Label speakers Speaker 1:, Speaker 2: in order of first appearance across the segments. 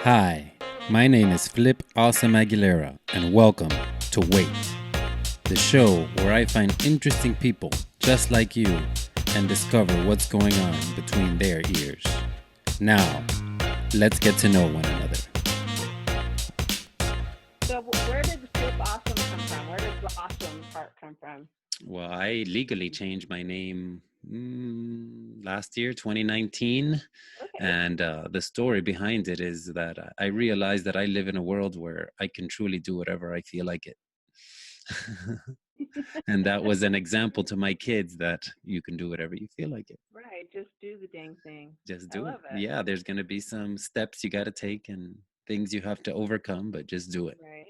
Speaker 1: Hi, my name is Flip Awesome Aguilera, and welcome to WEYT, the show where I find interesting people just like you and discover what's going on between their ears. Now, let's get to know one another.
Speaker 2: So where did the flip awesome come from? Where does the awesome part come from?
Speaker 1: Well, I legally changed my name last year, 2019.
Speaker 2: Okay.
Speaker 1: And the story behind it is that I realized that I live in a world where I can truly do whatever I feel like it. And that was an example to my kids that you can do whatever you feel like it.
Speaker 2: Right. Just do the dang thing.
Speaker 1: Just
Speaker 2: I
Speaker 1: do it.
Speaker 2: love it.
Speaker 1: Yeah, there's going to be some steps you got to take and things you have to overcome, but just do it.
Speaker 2: Right.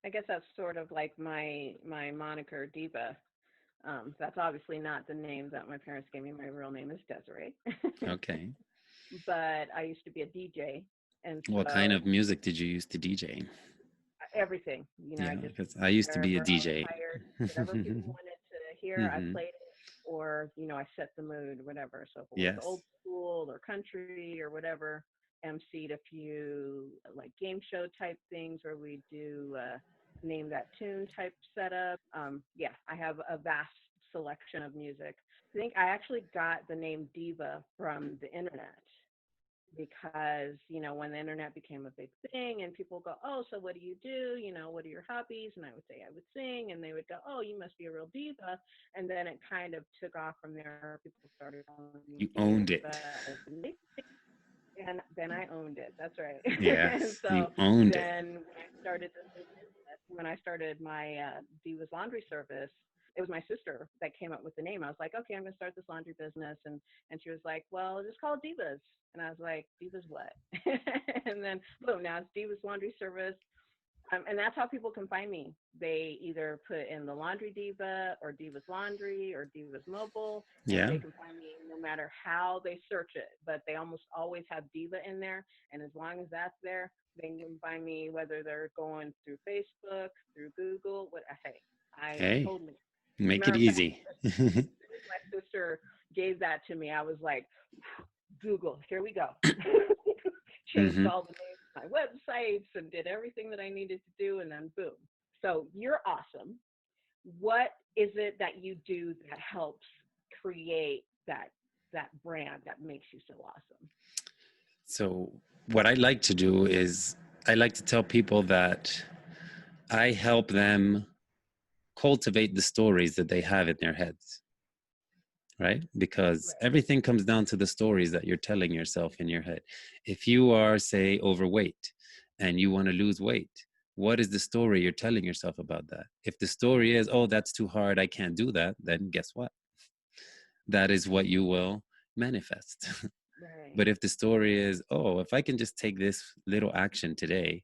Speaker 2: I guess that's sort of like my moniker Diva. That's obviously not the name that my parents gave me. My real name is Desiree.
Speaker 1: Okay.
Speaker 2: But I used to be a DJ, and
Speaker 1: What kind
Speaker 2: so
Speaker 1: of music did you use to DJ?
Speaker 2: everything, I
Speaker 1: Yeah,
Speaker 2: just
Speaker 1: because I used to be a
Speaker 2: wherever I was
Speaker 1: DJ.
Speaker 2: hired, whatever people wanted to hear, I
Speaker 1: Hmm.
Speaker 2: played it, or I set the mood, whatever. So if it was
Speaker 1: Yes.
Speaker 2: old school or country or whatever, emceed a few like game show type things, or we do name that tune type setup. Yeah, I have a vast selection of music. I think I actually got the name Diva from the internet because when the internet became a big thing and people go, oh, so what do you do, what are your hobbies, and I would say I would sing, and they would go, oh, you must be a real diva. And then it kind of took off from there. People started calling me
Speaker 1: You owned
Speaker 2: diva
Speaker 1: it.
Speaker 2: as a nickname, and then I owned it. That's right. And
Speaker 1: Yes, you
Speaker 2: so
Speaker 1: owned it.
Speaker 2: then when I started my Divas laundry service, it was my sister that came up with the name. I was like, okay, I'm going to start this laundry business. And she was like, well, just call it Divas. And I was like, Divas what? And then boom, now it's Divas Laundry Service. And that's how people can find me. They either put in the Laundry Diva or Divas Laundry or Divas Mobile, and
Speaker 1: Yeah.
Speaker 2: they can find me no matter how they search it. But they almost always have Diva in there. And as long as that's there, they can find me whether they're going through Facebook, through Google. What hey, I
Speaker 1: Hey,
Speaker 2: totally.
Speaker 1: make it
Speaker 2: Matter of fact,
Speaker 1: easy.
Speaker 2: my sister gave that to me. I was like, Google, here we go. Changed
Speaker 1: Hmm.
Speaker 2: all the names of my websites and did everything that I needed to do, and then boom. So you're awesome. What is it that you do that helps create that brand that makes you so awesome?
Speaker 1: So, what I like to do is I like to tell people that I help them cultivate the stories that they have in their heads, right? Because
Speaker 2: Right.
Speaker 1: everything comes down to the stories that you're telling yourself in your head. If you are, say, overweight and you want to lose weight, what is the story you're telling yourself about that? If the story is, oh, that's too hard, I can't do that, then guess what? That is what you will manifest.
Speaker 2: Right.
Speaker 1: But if the story is, oh, if I can just take this little action today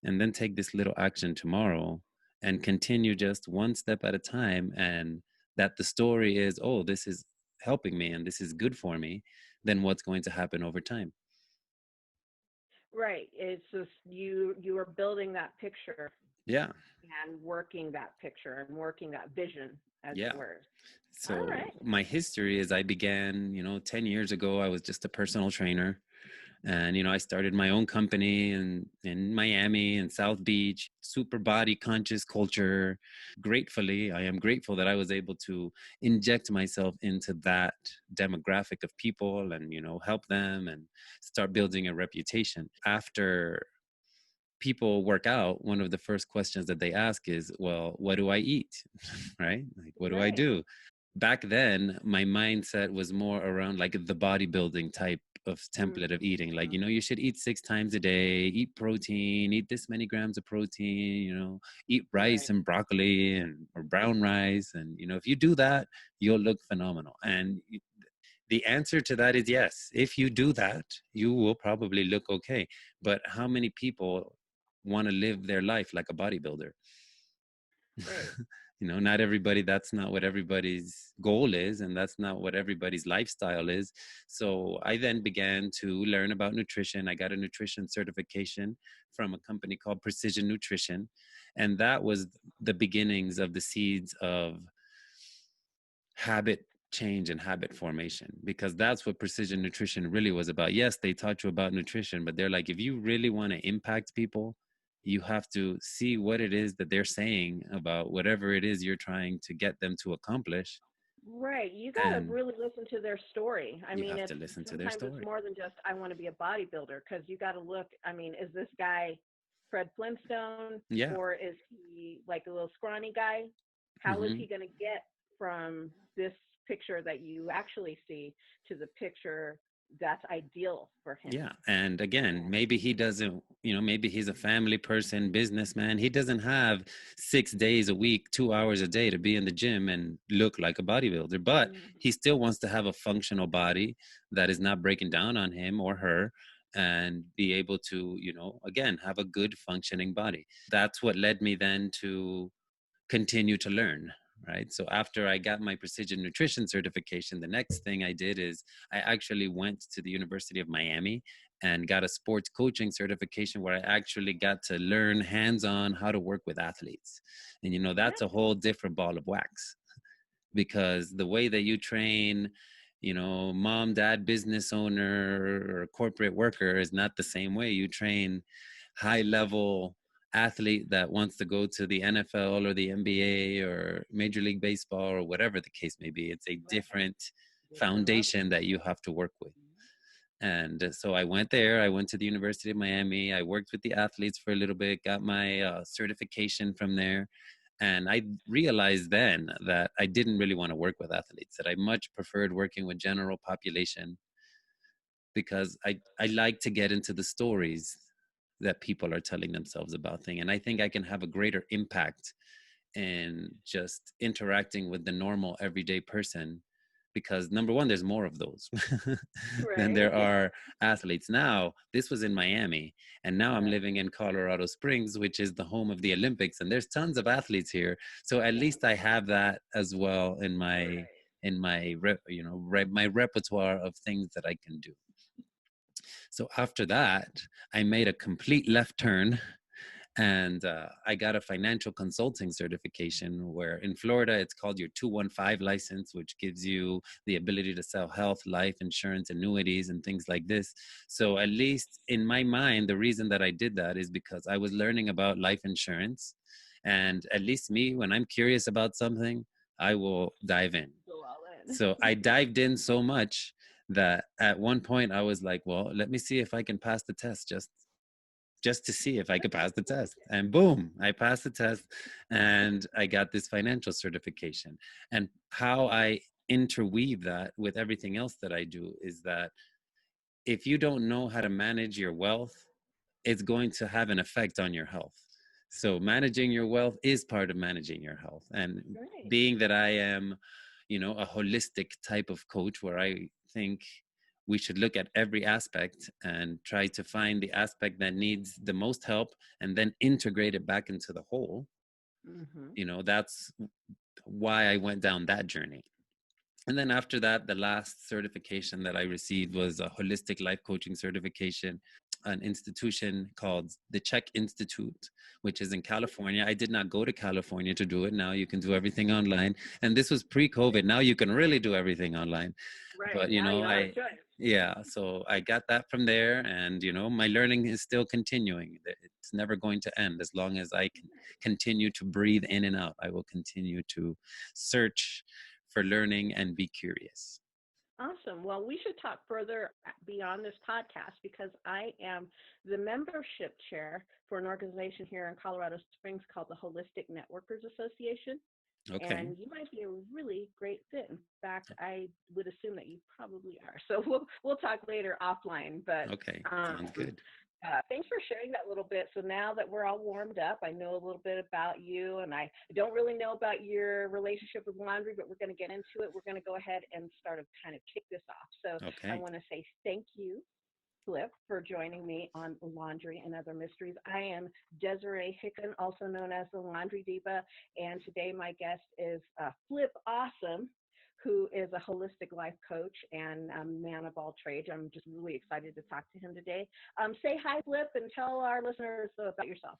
Speaker 1: and then take this little action tomorrow and continue just one step at a time, and that the story is, oh, this is helping me and this is good for me, then what's going to happen over time?
Speaker 2: Right. It's just you are building that picture
Speaker 1: Yeah.
Speaker 2: and working that picture and working that vision, as
Speaker 1: Yeah.
Speaker 2: it were. All
Speaker 1: So
Speaker 2: right.
Speaker 1: my history is I began, 10 years ago, I was just a personal trainer. And I started my own company in Miami and South Beach, super body conscious culture. Gratefully, I am grateful that I was able to inject myself into that demographic of people and help them and start building a reputation. After people work out, one of the first questions that they ask is, well, what do I eat? Right? Like, what do I
Speaker 2: Right.
Speaker 1: do? Back then my mindset was more around like the bodybuilding type of template of eating, like
Speaker 2: Mm-hmm.
Speaker 1: you should eat 6 times a day, eat protein, eat this many grams of protein, eat rice
Speaker 2: Right.
Speaker 1: and broccoli and or brown rice, and if you do that, you'll look phenomenal. And the answer to that is yes. If you do that, you will probably look okay. But how many people want to live their life like a bodybuilder?
Speaker 2: Right.
Speaker 1: Not everybody, that's not what everybody's goal is, and that's not what everybody's lifestyle is. So I then began to learn about nutrition. I got a nutrition certification from a company called Precision Nutrition, and that was the beginnings of the seeds of habit change and habit formation, because that's what precision nutrition really was about. Yes, they taught you about nutrition, but they're like, if you really want to impact people, you have to see what it is that they're saying about whatever it is you're trying to get them to accomplish.
Speaker 2: Right. You got to
Speaker 1: And
Speaker 2: really listen to their story. I
Speaker 1: you
Speaker 2: mean,
Speaker 1: have
Speaker 2: it's
Speaker 1: to listen to their
Speaker 2: sometimes it's
Speaker 1: story.
Speaker 2: more than just I want to be a bodybuilder, because you got to look. I mean, is this guy Fred Flintstone,
Speaker 1: Yeah.
Speaker 2: or is he like a little scrawny guy? How is
Speaker 1: Hmm.
Speaker 2: he going to get from this picture that you actually see to the picture that's ideal for him?
Speaker 1: Yeah. And again, maybe he doesn't, maybe he's a family person, businessman. He doesn't have 6 days a week, 2 hours a day to be in the gym and look like a bodybuilder, but
Speaker 2: Mm,
Speaker 1: he still wants to have a functional body that is not breaking down on him or her, and be able to, again, have a good functioning body. That's what led me then to continue to learn. Right. So after I got my precision nutrition certification, the next thing I did is I actually went to the University of Miami and got a sports coaching certification, where I actually got to learn hands on how to work with athletes. And, that's a
Speaker 2: nice.
Speaker 1: whole different ball of wax, because the way that you train, mom, dad, business owner, or corporate worker is not the same way you train high level athlete that wants to go to the NFL or the NBA or Major League Baseball or whatever the case may be. It's a
Speaker 2: Right.
Speaker 1: different
Speaker 2: Different level.
Speaker 1: foundation that you have to work with. And so I went there. I went to the University of Miami. I worked with the athletes for a little bit, got my certification from there. And I realized then that I didn't really want to work with athletes, that I much preferred working with general population, because I like to get into the stories that people are telling themselves about things. And I think I can have a greater impact in just interacting with the normal everyday person, because number one, there's more of those than
Speaker 2: Right.
Speaker 1: there are athletes. Now, this was in Miami, and now I'm
Speaker 2: Right.
Speaker 1: living in Colorado Springs, which is the home of the Olympics, and there's tons of athletes here. So at
Speaker 2: Yeah.
Speaker 1: least I have that as well in my
Speaker 2: Right.
Speaker 1: my repertoire of things that I can do. So after that, I made a complete left turn, and I got a financial consulting certification, where in Florida it's called your 215 license, which gives you the ability to sell health, life insurance, annuities, and things like this. So at least in my mind, the reason that I did that is because I was learning about life insurance. And at least me, when I'm curious about something, I will dive in.
Speaker 2: Go all in.
Speaker 1: So I dived in so much that at one point I was like, well, let me see if I can pass the test, just to see if I could pass the test. And boom, I passed the test, and I got this financial certification. And how I interweave that with everything else that I do is that if you don't know how to manage your wealth, it's going to have an effect on your health. So managing your wealth is part of managing your health. And
Speaker 2: Right.
Speaker 1: being that I am, a holistic type of coach, where I think we should look at every aspect and try to find the aspect that needs the most help and then integrate it back into the whole.
Speaker 2: Hmm.
Speaker 1: That's why I went down that journey. And then after that, the last certification that I received was a holistic life coaching certification, an institution called the Czech Institute, which is in California. I did not go to California to do it. Now you can do everything online. And this was pre-COVID. Now you can really do everything online.
Speaker 2: Right.
Speaker 1: But,
Speaker 2: Now you don't have a choice.
Speaker 1: yeah, so I got that from there. And, my learning is still continuing. It's never going to end. As long as I can continue to breathe in and out, I will continue to search for learning and be curious.
Speaker 2: Awesome. Well, we should talk further beyond this podcast, because I am the membership chair for an organization here in Colorado Springs called the Holistic Networkers Association.
Speaker 1: Okay.
Speaker 2: And you might be a really great fit. In fact, I would assume that you probably are. So we'll talk later offline. But
Speaker 1: Okay. Sounds
Speaker 2: um,
Speaker 1: good.
Speaker 2: thanks for sharing that little bit. So now that we're all warmed up, I know a little bit about you, and I don't really know about your relationship with laundry, but we're going to get into it. We're going to go ahead and start to kind of kick this off. So I
Speaker 1: Okay.
Speaker 2: want to say thank you, Flip, for joining me on Laundry and Other Mysteries. I am Desiree Hackett, also known as the Laundry Diva, and today my guest is Flip Awesome, who is a holistic life coach and a man of all trades. I'm just really excited to talk to him today. Say hi, Flip, and tell our listeners about yourself.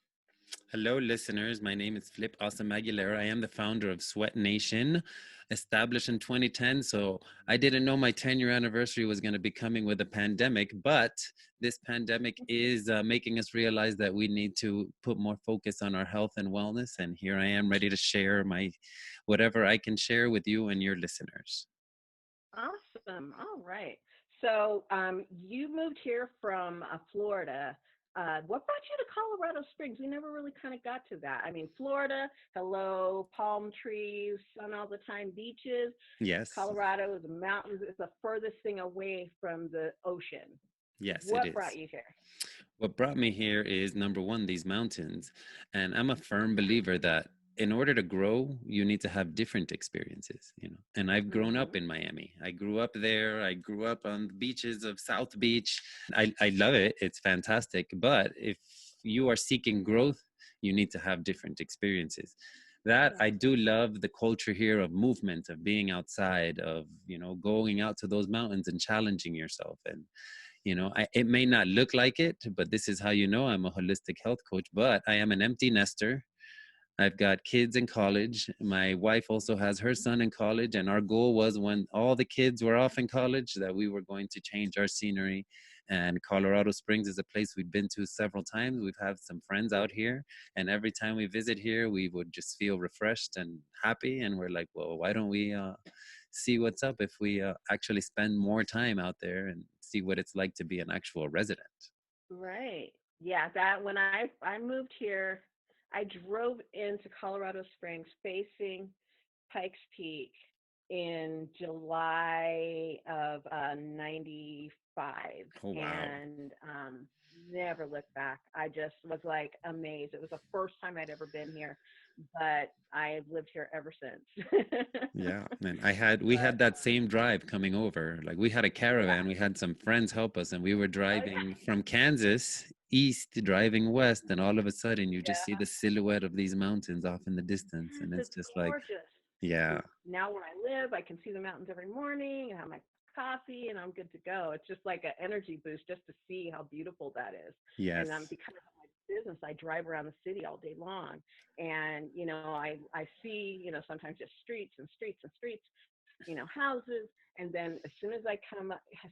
Speaker 1: Hello, listeners. My name is Flip Awesome Aguilera. I am the founder of Sweat Nation, established in 2010. So I didn't know my 10-year anniversary was going to be coming with a pandemic, but this pandemic is making us realize that we need to put more focus on our health and wellness. And here I am ready to share my whatever I can share with you and your listeners.
Speaker 2: Awesome. All right. So you moved here from Florida. What brought you to Colorado Springs? We never really kind of got to that. I mean, Florida, hello, palm trees, sun all the time, beaches.
Speaker 1: Yes,
Speaker 2: Colorado is the mountains. It's the furthest thing away from the ocean.
Speaker 1: yes, it
Speaker 2: What brought
Speaker 1: is.
Speaker 2: you here?
Speaker 1: What brought me here is number one, these mountains. And I'm a firm believer that in order to grow, you need to have different experiences, you know. And I've grown up
Speaker 2: Mm-hmm.
Speaker 1: in Miami. I grew up there. I grew up on the beaches of South Beach. I love it. It's fantastic. But if you are seeking growth, you need to have different experiences. That
Speaker 2: Yes.
Speaker 1: I do love the culture here of movement, of being outside, of, you know, going out to those mountains and challenging yourself. And it may not look like it, but this is how you know I'm a holistic health coach. But I am an empty nester. I've got kids in college. My wife also has her son in college. And our goal was, when all the kids were off in college, that we were going to change our scenery. And Colorado Springs is a place we've been to several times. We've had some friends out here. And every time we visit here, we would just feel refreshed and happy. And we're like, well, why don't we see what's up if we actually spend more time out there and see what it's like to be an actual resident?
Speaker 2: Right. Yeah, that when I moved here, I drove into Colorado Springs facing Pikes Peak in July of 95
Speaker 1: Oh, wow.
Speaker 2: and never looked back. I just was like amazed. It was the first time I'd ever been here, but I've lived here ever since.
Speaker 1: Yeah, man. We
Speaker 2: But
Speaker 1: had that same drive coming over. Like, we had a
Speaker 2: yeah.
Speaker 1: caravan, we had some friends help us, and we were
Speaker 2: Oh yeah.
Speaker 1: driving from Kansas east, driving west, and all of a sudden you just see
Speaker 2: Yeah.
Speaker 1: the silhouette of these mountains off in the distance. And
Speaker 2: Yes,
Speaker 1: it's
Speaker 2: it's
Speaker 1: just like,
Speaker 2: gorgeous.
Speaker 1: yeah,
Speaker 2: And now where I live, I can see the mountains every morning and have my coffee and I'm good to go. It's just like an energy boost just to see how beautiful that is. And
Speaker 1: yes,
Speaker 2: because of my business, I drive around the city all day long. And, I see, sometimes just streets and streets and streets, houses. And then as soon as I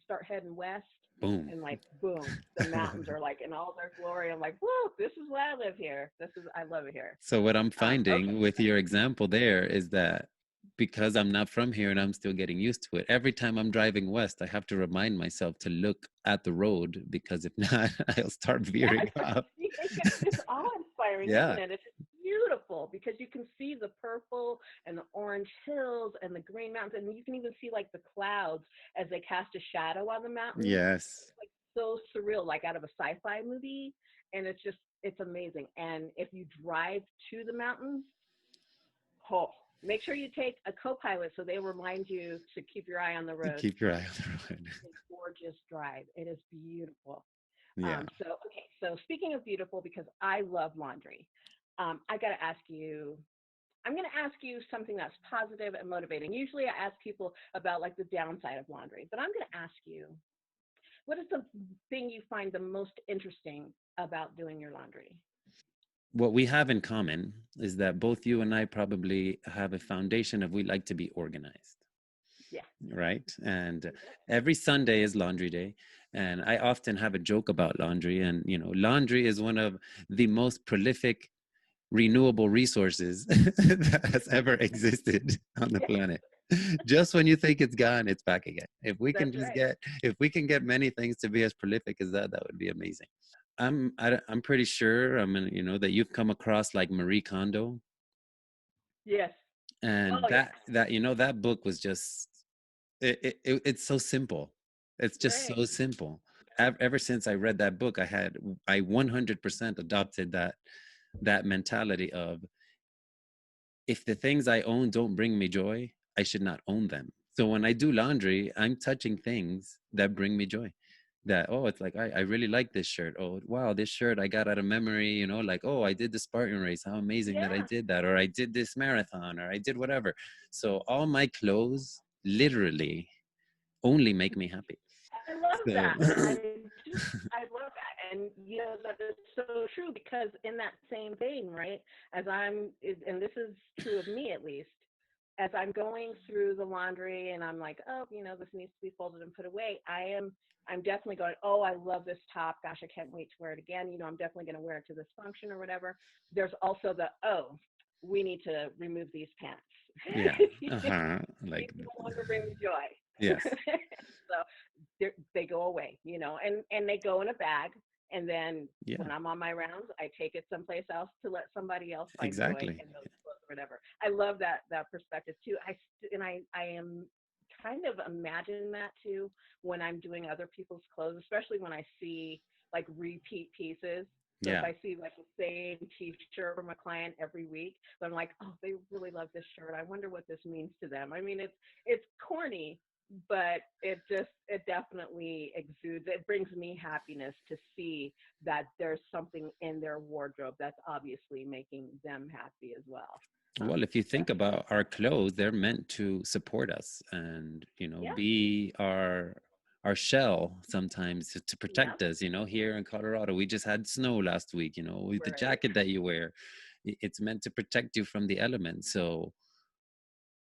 Speaker 2: start heading west,
Speaker 1: boom.
Speaker 2: and like boom, the mountains are like in all their glory. I'm like, whoa, this is why I live here. I love it here.
Speaker 1: So what I'm
Speaker 2: Okay.
Speaker 1: finding with your example there is that, because I'm not from here and I'm still getting used to it, every time I'm driving west, I have to remind myself to look at the road, because if not, I'll start veering
Speaker 2: Yes,
Speaker 1: off.
Speaker 2: it's awe-inspiring,
Speaker 1: Yeah.
Speaker 2: isn't it? It's just beautiful because you can see the purple and the orange hills and the green mountains, and you can even see like the clouds as they cast a shadow on the mountains.
Speaker 1: Yes.
Speaker 2: It's like so surreal, like out of a sci-fi movie, and it's amazing. And if you drive to the mountains, oh, make sure you take a co-pilot so they remind you to keep your eye on the road.
Speaker 1: Keep your eye on the road.
Speaker 2: It's a gorgeous drive. It is beautiful.
Speaker 1: Yeah.
Speaker 2: So speaking of beautiful, because I love laundry, I got to ask you. I'm going to ask you something that's positive and motivating. Usually, I ask people about like the downside of laundry, but I'm going to ask you, what is the thing you find the most interesting about doing your laundry?
Speaker 1: What we have in common is that both you and I probably have a foundation of, we like to be organized,
Speaker 2: Yeah.
Speaker 1: right? And
Speaker 2: Yep.
Speaker 1: every Sunday is laundry day. And I often have a joke about laundry. And, laundry is one of the most prolific renewable resources that has ever existed on the
Speaker 2: Yeah.
Speaker 1: planet. Just when you think it's gone, it's back again.
Speaker 2: That's right.
Speaker 1: If we can get many things to be as prolific as that, that would be amazing. I'm pretty sure, that you've come across like Marie Kondo.
Speaker 2: Yes.
Speaker 1: And
Speaker 2: Oh yeah.
Speaker 1: that book was just, it's so simple. It's just
Speaker 2: Right.
Speaker 1: so simple. Ever since I read that book, I 100% adopted that mentality of, if the things I own don't bring me joy, I should not own them. So when I do laundry, I'm touching things that bring me joy. That, oh, it's like, I really like this shirt. Oh, wow, this shirt I got out of memory, like, oh, I did the Spartan race. How amazing that I
Speaker 2: Yeah.
Speaker 1: did that. Or I did this marathon, or I did whatever. So all my clothes literally only make me happy.
Speaker 2: I love
Speaker 1: So
Speaker 2: that. I love that. And that is so true, because in that same vein, right, and this is true of me at least, as I'm going through the laundry and I'm like, oh, this needs to be folded and put away, I'm definitely going, oh, I love this top. Gosh, I can't wait to wear it again. I'm definitely going to wear it to this function or whatever. There's also oh, we need to remove these pants.
Speaker 1: Yeah. Uh-huh.
Speaker 2: These
Speaker 1: Like,
Speaker 2: no longer bring me joy.
Speaker 1: yes.
Speaker 2: So they go away, and they go in a bag. And then
Speaker 1: Yeah,
Speaker 2: when I'm on my rounds, I take it someplace else to let somebody else find joy
Speaker 1: exactly.
Speaker 2: in those clothes or whatever. I love that perspective too. I am kind of imagine that too when I'm doing other people's clothes, especially when I see like repeat pieces. So if
Speaker 1: Yeah.
Speaker 2: I see like the same T-shirt from a client every week, so I'm like, oh, they really love this shirt. I wonder what this means to them. I mean, it's corny, but it definitely exudes. It brings me happiness to see that there's something in their wardrobe that's obviously making them happy as well.
Speaker 1: Well, if you think
Speaker 2: Especially,
Speaker 1: about our clothes, they're meant to support us and,
Speaker 2: yeah,
Speaker 1: be our shell sometimes to
Speaker 2: yeah,
Speaker 1: protect us. Here in Colorado, we just had snow last week, with the
Speaker 2: right,
Speaker 1: jacket that you wear, it's meant to protect you from the elements. So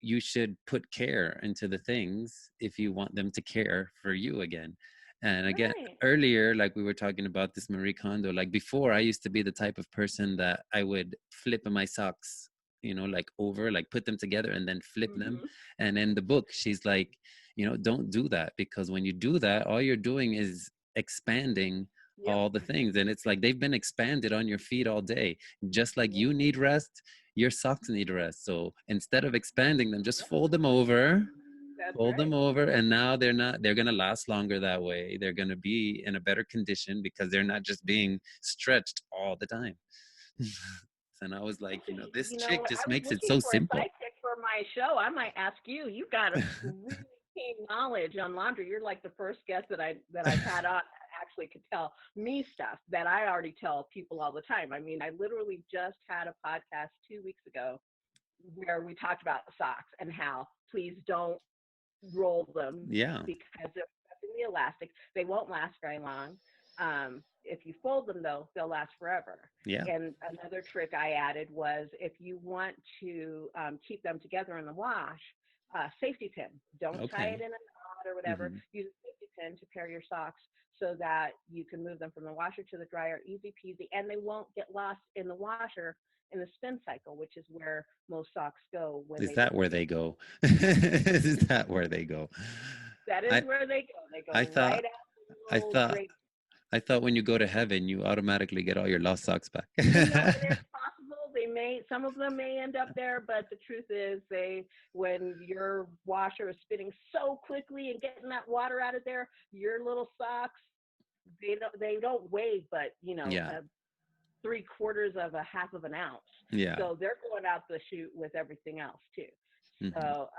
Speaker 1: you should put care into the things if you want them to care for you again. And again,
Speaker 2: right.
Speaker 1: earlier, like we were talking about this Marie Kondo, like before, I used to be the type of person that I would flip my socks, like over, like put them together and then flip them.
Speaker 2: Mm-hmm.
Speaker 1: And in the book, she's like, don't do that, because when you do that, all you're doing is expanding
Speaker 2: Yep,
Speaker 1: all the things. And it's like they've been expanded on your feet all day. Just like
Speaker 2: yep,
Speaker 1: you need rest, your socks need rest. So instead of expanding them, just
Speaker 2: yep. That's
Speaker 1: fold them
Speaker 2: right.
Speaker 1: over, and now they're going to last longer that way. They're going to be in a better condition because they're not just being stretched all the time. And I was like,
Speaker 2: Actually,
Speaker 1: this chick
Speaker 2: I
Speaker 1: just
Speaker 2: was
Speaker 1: makes it
Speaker 2: looking
Speaker 1: so
Speaker 2: for a
Speaker 1: simple.
Speaker 2: sidekick for my show. I might ask you. You've got a really keen knowledge on laundry. You're like the first guest that I've had on that actually could tell me stuff that I already tell people all the time. I mean, I literally just had a podcast 2 weeks ago where we talked about socks and how please don't roll them
Speaker 1: Yeah.
Speaker 2: because they're in the elastic. They won't last very long. If you fold them, though, they'll last forever.
Speaker 1: Yeah.
Speaker 2: And another trick I added was if you want to keep them together in the wash, safety pin. Don't tie it
Speaker 1: Okay.
Speaker 2: in a knot or whatever.
Speaker 1: Hmm.
Speaker 2: Use a safety pin to pair your socks so that you can move them from the washer to the dryer, easy peasy, and they won't get lost in the washer in the spin cycle, which is where most socks go when
Speaker 1: Is
Speaker 2: they
Speaker 1: that
Speaker 2: leave the
Speaker 1: where
Speaker 2: spin.
Speaker 1: they go? Is that where they go?
Speaker 2: That is
Speaker 1: I
Speaker 2: where they go. They
Speaker 1: I
Speaker 2: go right
Speaker 1: thought
Speaker 2: out the
Speaker 1: I
Speaker 2: little
Speaker 1: thought
Speaker 2: drape.
Speaker 1: I thought when you go to heaven, you automatically get all your lost socks back.
Speaker 2: It is possible some of them may end up there, but the truth is when your washer is spinning so quickly and getting that water out of there, your little socks, they don't weigh, but
Speaker 1: Yeah.
Speaker 2: 3/4 of a half of an ounce.
Speaker 1: Yeah.
Speaker 2: So they're going out the chute with everything else too.
Speaker 1: Hmm.
Speaker 2: So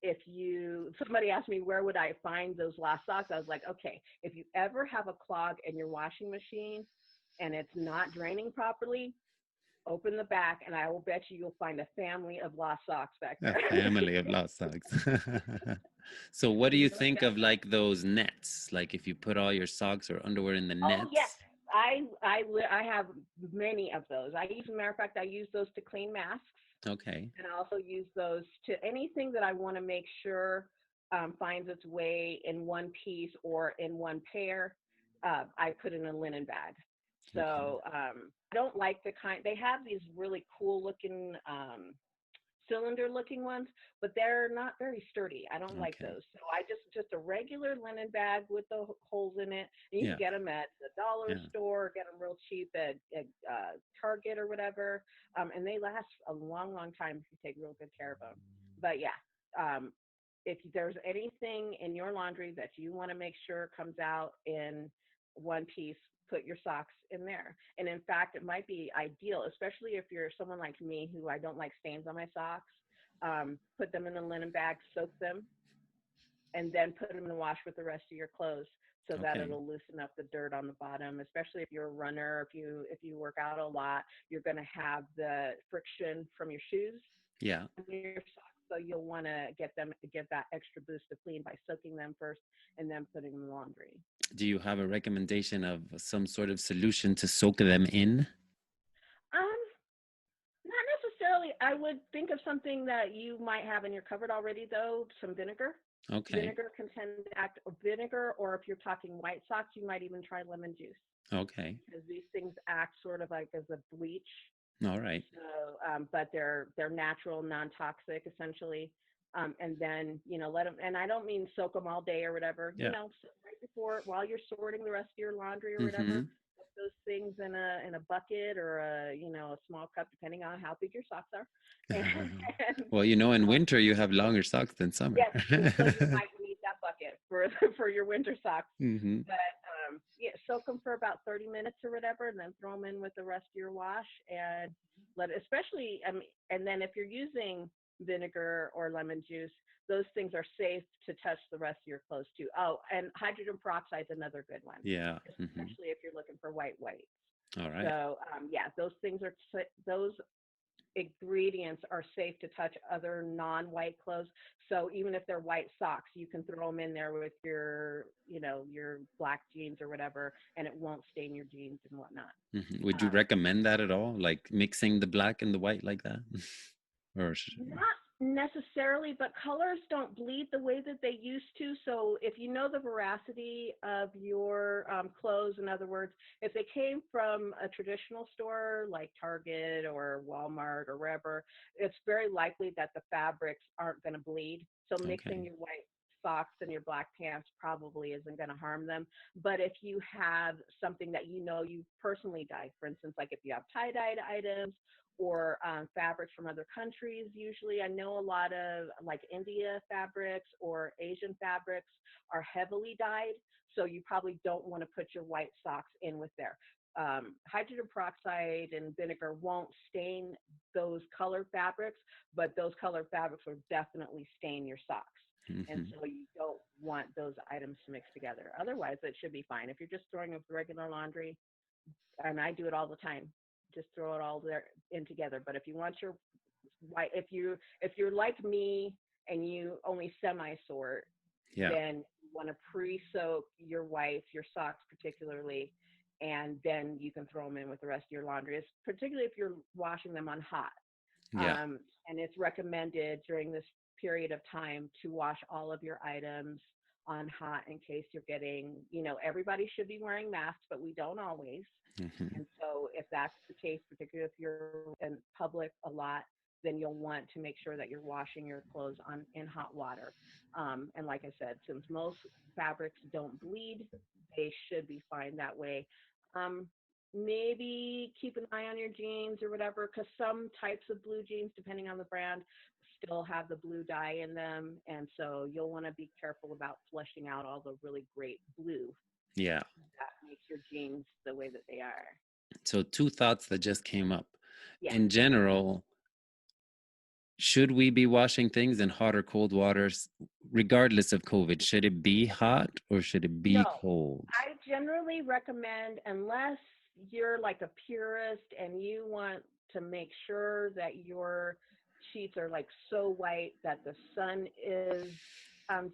Speaker 2: if somebody asked me where would I find those lost socks, I was like, okay, if you ever have a clog in your washing machine and it's not draining properly, open the back and I will bet you'll find a family of lost socks back
Speaker 1: A
Speaker 2: there.
Speaker 1: family of lost socks. So what do you
Speaker 2: You'll
Speaker 1: think of
Speaker 2: definitely.
Speaker 1: like those nets? Like if you put all your socks or underwear in the
Speaker 2: Oh yes,
Speaker 1: nets?
Speaker 2: I have many of those. As a matter of fact, I use those to clean masks.
Speaker 1: Okay.
Speaker 2: And I also use those to anything that I want to make sure finds its way in one piece or in one pair. I put in a linen bag.
Speaker 1: Okay.
Speaker 2: So I don't like they have these really cool looking cylinder looking ones, but they're not very sturdy. I don't like
Speaker 1: Okay.
Speaker 2: those. So I just a regular linen bag with the holes in it. And you can
Speaker 1: Yeah.
Speaker 2: get them at the dollar
Speaker 1: Yeah.
Speaker 2: store, get them real cheap at Target or whatever. And they last a long, long time if you take real good care of them. But yeah, um, if there's anything in your laundry that you want to make sure comes out in one piece, put your socks in there. And in fact, it might be ideal, especially if you're someone like me who I don't like stains on my socks. Put them in a linen bag, soak them, and then put them in the wash with the rest of your clothes so that
Speaker 1: Okay.
Speaker 2: it'll loosen up the dirt on the bottom. Especially if you're a runner, if you work out a lot, you're going to have the friction from your shoes
Speaker 1: Yeah.
Speaker 2: on your socks. So you'll want to get that extra boost of clean by soaking them first and then putting them in the laundry.
Speaker 1: Do you have a recommendation of some sort of solution to soak them in?
Speaker 2: Um, Not necessarily. I would think of something that you might have in your cupboard already, though. Some vinegar.
Speaker 1: Okay.
Speaker 2: Vinegar can tend to act, or vinegar, or if you're talking white socks, you might even try lemon juice
Speaker 1: Okay.
Speaker 2: because these things act sort of like as a bleach.
Speaker 1: All right.
Speaker 2: So, but they're natural, non-toxic, essentially. And then let them. And I don't mean soak them all day or whatever.
Speaker 1: Yeah.
Speaker 2: Right before, while you're sorting the rest of your laundry or whatever,
Speaker 1: Mm-hmm.
Speaker 2: put those things in a bucket or a small cup, depending on how big your socks are. And
Speaker 1: Well, in winter you have longer socks than summer.
Speaker 2: yes, and so you might need that bucket for for your winter socks.
Speaker 1: Mm-hmm.
Speaker 2: But yeah, soak them for about 30 minutes or whatever, and then throw them in with the rest of your wash, and let it, especially, and then if you're using vinegar or lemon juice, those things are safe to touch the rest of your clothes too. Oh, and hydrogen peroxide is another good one,
Speaker 1: Yeah. Mm-hmm.
Speaker 2: especially if you're looking for white.
Speaker 1: All right.
Speaker 2: So yeah, those ingredients are safe to touch other non-white clothes. So even if they're white socks, you can throw them in there with your black jeans or whatever, and it won't stain your jeans and whatnot.
Speaker 1: Mm-hmm. Would you
Speaker 2: Um,
Speaker 1: recommend that at all? Like mixing the black and the white like that? Or
Speaker 2: Not necessarily, but colors don't bleed the way that they used to. So if you know the veracity of your clothes, in other words, if they came from a traditional store like Target or Walmart or wherever, it's very likely that the fabrics aren't going to bleed. So mixing
Speaker 1: okay.
Speaker 2: your white socks and your black pants probably isn't going to harm them. But if you have something that you personally dyed, for instance, like if you have tie-dyed items or fabrics from other countries. Usually, I know a lot of like India fabrics or Asian fabrics are heavily dyed, so you probably don't want to put your white socks in with there. Hydrogen peroxide and vinegar won't stain those colored fabrics, but those colored fabrics will definitely stain your socks. And
Speaker 1: Mm-hmm.
Speaker 2: so you don't want those items to mix together. Otherwise, it should be fine. If you're just throwing with regular laundry, and I do it all the time. Just throw it all there in together. But if you want your white, if you're like me and you only semi sort,
Speaker 1: Yeah.
Speaker 2: then you want to pre-soak your whites, your socks particularly, and then you can throw them in with the rest of your laundry. It's particularly if you're washing them on hot.
Speaker 1: Yeah.
Speaker 2: And it's recommended during this period of time to wash all of your items on hot in case you're getting, everybody should be wearing masks, but we don't always.
Speaker 1: Mm-hmm.
Speaker 2: And so if that's the case, particularly if you're in public a lot, then you'll want to make sure that you're washing your clothes in hot water. And like I said, since most fabrics don't bleed, they should be fine that way. Um, Maybe keep an eye on your jeans or whatever, because some types of blue jeans, depending on the brand, still have the blue dye in them. And so you'll want to be careful about flushing out all the really great blue
Speaker 1: Yeah.
Speaker 2: that makes your jeans the way that they are.
Speaker 1: So two thoughts that just came up.
Speaker 2: Yeah.
Speaker 1: In general, should we be washing things in hot or cold waters, regardless of COVID? Should it be hot or should it be
Speaker 2: No,
Speaker 1: cold?
Speaker 2: I generally recommend, unless you're like a purist and you want to make sure that your sheets are like so white that the sun is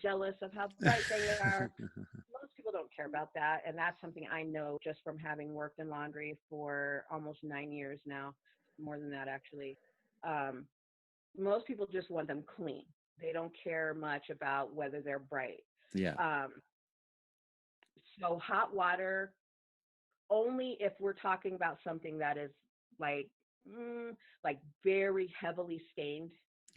Speaker 2: jealous of how bright they are. Most people don't care about that. And that's something I know just from having worked in laundry for almost 9 years now, more than that actually. Um, Most people just want them clean. They don't care much about whether they're bright.
Speaker 1: Yeah.
Speaker 2: Um, so hot water only if we're talking about something that is like like very heavily stained,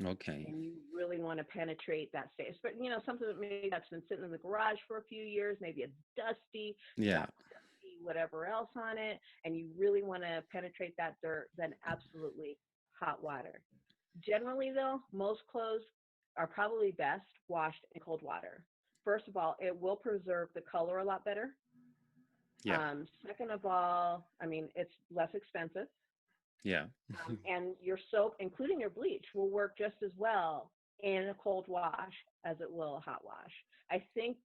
Speaker 1: Okay.
Speaker 2: and you really want to penetrate that space. But something that maybe that's been sitting in the garage for a few years, maybe it's dusty, it's
Speaker 1: Yeah.
Speaker 2: got crusty whatever else on it, and you really want to penetrate that dirt, then absolutely hot water. Generally, though, most clothes are probably best washed in cold water. First of all, it will preserve the color a lot better.
Speaker 1: Yeah.
Speaker 2: Second of all, I mean, it's less expensive.
Speaker 1: Yeah.
Speaker 2: And your soap, including your bleach, will work just as well in a cold wash as it will a hot wash. I think,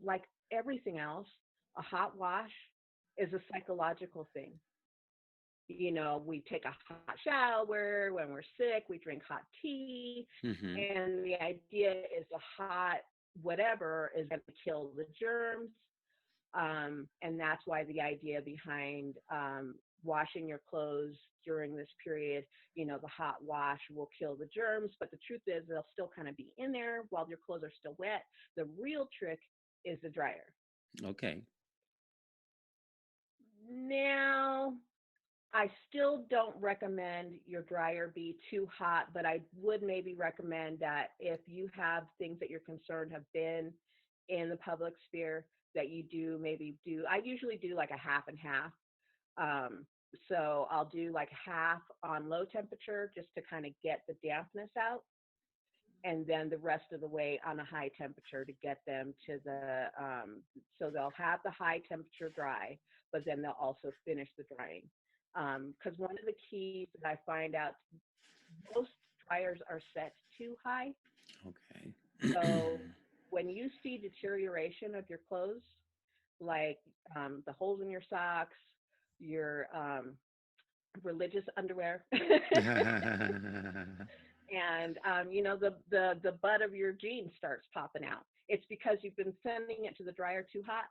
Speaker 2: like everything else, a hot wash is a psychological thing. We take a hot shower. When we're sick, we drink hot tea.
Speaker 1: Mhm.
Speaker 2: And the idea is the hot whatever is going to kill the germs. And that's why the idea behind washing your clothes during this period, the hot wash will kill the germs. But the truth is, they'll still kind of be in there while your clothes are still wet. The real trick is the dryer.
Speaker 1: Okay.
Speaker 2: Now, I still don't recommend your dryer be too hot, but I would maybe recommend that if you have things that you're concerned have been in the public sphere, that you do maybe do. I usually do like a half and half. Um, so I'll do like half on low temperature just to kind of get the dampness out, and then the rest of the way on a high temperature to get them to so they'll have the high temperature dry, but then they'll also finish the drying. Because one of the keys that I find out, most dryers are set too high.
Speaker 1: Okay.
Speaker 2: So when you see deterioration of your clothes, like the holes in your socks, your religious underwear, and the butt of your jeans starts popping out. It's because you've been sending it to the dryer too hot,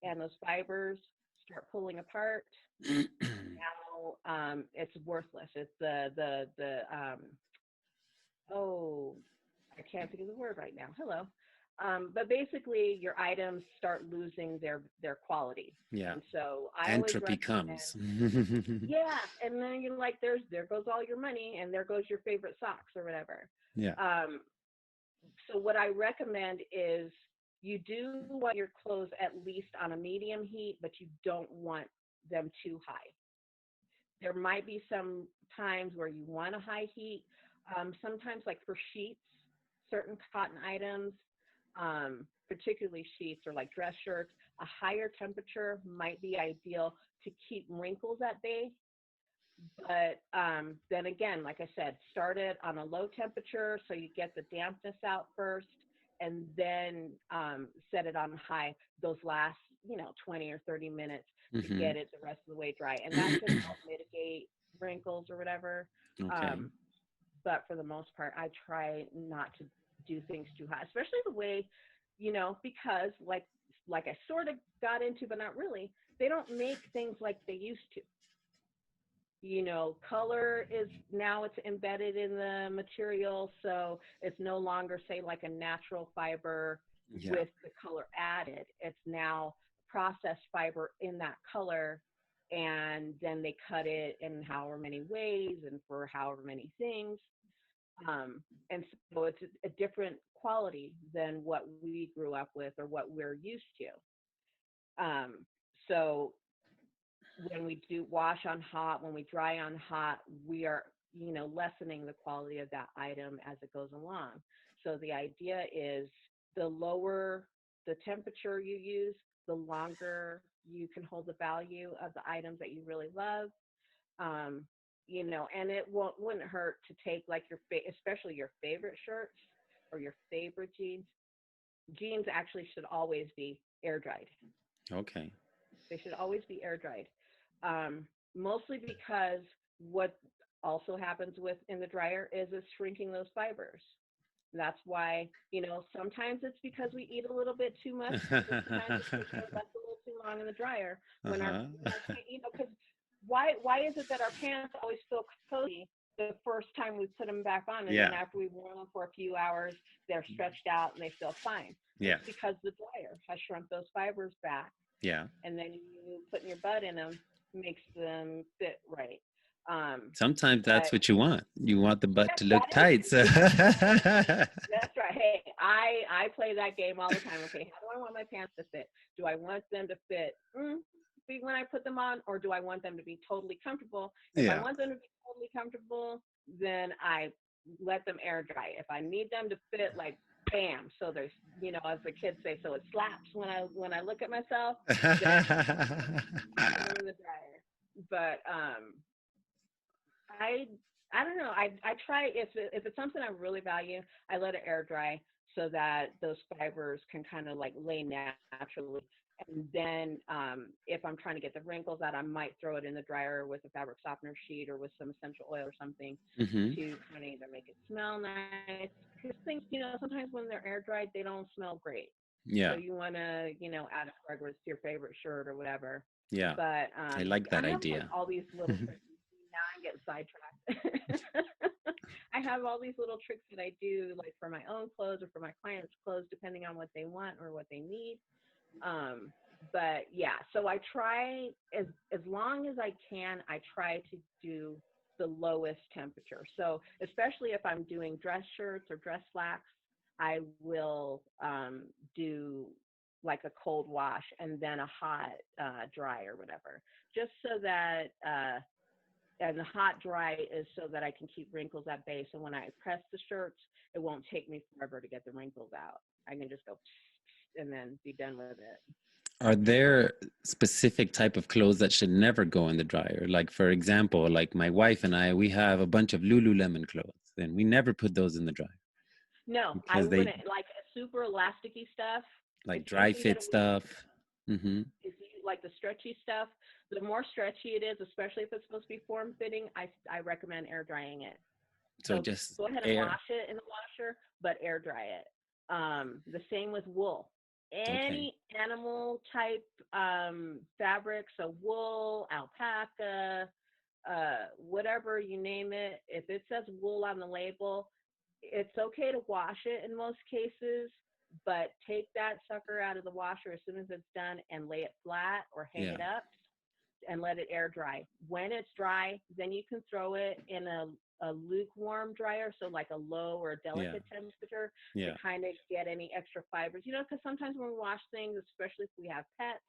Speaker 2: and those fibers start pulling apart. Now it's worthless. It's oh, I can't think of the word right now. Hello. But basically, your items start losing their quality,
Speaker 1: Yeah.
Speaker 2: and so I always
Speaker 1: Entropy
Speaker 2: recommend.
Speaker 1: comes.
Speaker 2: Yeah, and then you're like, there goes all your money, and there goes your favorite socks or whatever.
Speaker 1: Yeah.
Speaker 2: Um, so what I recommend is you do want your clothes at least on a medium heat, but you don't want them too high. There might be some times where you want a high heat. Sometimes, like for sheets, certain cotton items, particularly sheets or like dress shirts, a higher temperature might be ideal to keep wrinkles at bay. But then again, like I said, start it on a low temperature so you get the dampness out first, and then set it on high those last 20 or 30 minutes to
Speaker 1: Mhm.
Speaker 2: get it the rest of the way dry, and that should help mitigate wrinkles or whatever.
Speaker 1: Okay.
Speaker 2: Um, but for the most part, I try not to do things too hot, especially the way, because like I sort of got into, but not really. They don't make things like they used to. Color is now it's embedded in the material, so it's no longer say like a natural fiber
Speaker 1: Yeah.
Speaker 2: with the color added. It's now processed fiber in that color, and then they cut it in however many ways and for however many things. And so it's a different quality than what we grew up with or what we're used to. So when we do wash on hot, when we dry on hot, we are, lessening the quality of that item as it goes along. So the idea is the lower the temperature you use, the longer you can hold the value of the items that you really love. Um, and it wouldn't hurt to take like especially your favorite shirts or your favorite jeans. Jeans actually should always be air dried.
Speaker 1: Okay.
Speaker 2: They should always be air dried. Mostly because what also happens with in the dryer is it's shrinking those fibers. That's why, sometimes it's because we eat a little bit too much. Sometimes it's because we're left a little too long in the dryer
Speaker 1: Uh-huh.
Speaker 2: when our because why is it that our pants always feel cozy the first time we put them back on, and then
Speaker 1: Yeah.
Speaker 2: after we've worn them for a few hours, they're stretched out and they feel fine?
Speaker 1: Yeah.
Speaker 2: It's because the dryer has shrunk those fibers back,
Speaker 1: Yeah.
Speaker 2: and then you putting your butt in them makes them fit right.
Speaker 1: Sometimes that's
Speaker 2: But
Speaker 1: what you want. You want the butt
Speaker 2: yes,
Speaker 1: to
Speaker 2: that
Speaker 1: look
Speaker 2: is
Speaker 1: tight. So
Speaker 2: that's right. Hey, I play that game all the time. Okay, how do I want my pants to fit? Do I want them to fit when I put them on, or do I want them to be totally comfortable? If I
Speaker 1: yeah.
Speaker 2: want them to be totally comfortable, then I let them air dry. If I need them to fit, like bam, so there's as the kids say, so it slaps when I look at myself, then put them in the dryer. But I I don't know. I try if it's something I really value, I let it air dry so that those fibers can kind of like lay naturally. And then if I'm trying to get the wrinkles out, I might throw it in the dryer with a fabric softener sheet or with some essential oil or something
Speaker 1: Mm-hmm.
Speaker 2: to kind of either make it smell nice. Because things, sometimes when they're air dried, they don't smell great. So
Speaker 1: Yeah.
Speaker 2: you want to, add a fragrance to your favorite shirt or whatever.
Speaker 1: Yeah.
Speaker 2: But
Speaker 1: I like
Speaker 2: I
Speaker 1: that
Speaker 2: have like
Speaker 1: idea.
Speaker 2: all these little tricks. Now I'm getting sidetracked. I have all these little tricks that I do, like for my own clothes or for my clients' clothes, depending on what they want or what they need. Um, but yeah, so I try as long as I can, I try to do the lowest temperature. So especially if I'm doing dress shirts or dress slacks, I will do like a cold wash and then a hot dry or whatever, just so that and the hot dry is so that I can keep wrinkles at bay. So when I press the shirts, it won't take me forever to get the wrinkles out. I can just go and then be done with it.
Speaker 1: Are there specific type of clothes that should never go in the dryer? Like, for example, like my wife and I, we have a bunch of Lululemon clothes, and we never put those in the dryer
Speaker 2: No, I
Speaker 1: because they
Speaker 2: wouldn't. Like super elasticy stuff,
Speaker 1: like dry
Speaker 2: especially that
Speaker 1: fit stuff. Mm-hmm.
Speaker 2: if you like the stretchy stuff, the more stretchy it is, especially if it's supposed to be form fitting, I recommend air drying it.
Speaker 1: So
Speaker 2: So
Speaker 1: just
Speaker 2: go ahead and
Speaker 1: air.
Speaker 2: wash it in the washer, but air dry it. The same with wool.
Speaker 1: Okay.
Speaker 2: Any animal type fabric, so wool, alpaca, whatever you name it, if it says wool on the label, it's okay to wash it in most cases, but take that sucker out of the washer as soon as it's done and lay it flat or hang
Speaker 1: Yeah.
Speaker 2: it up and let it air dry. When it's dry, then you can throw it in a lukewarm dryer, so like a low or a
Speaker 1: Yeah.
Speaker 2: delicate temperature to
Speaker 1: Yeah.
Speaker 2: kind of get any extra fibers. Because sometimes when we wash things, especially if we have pets,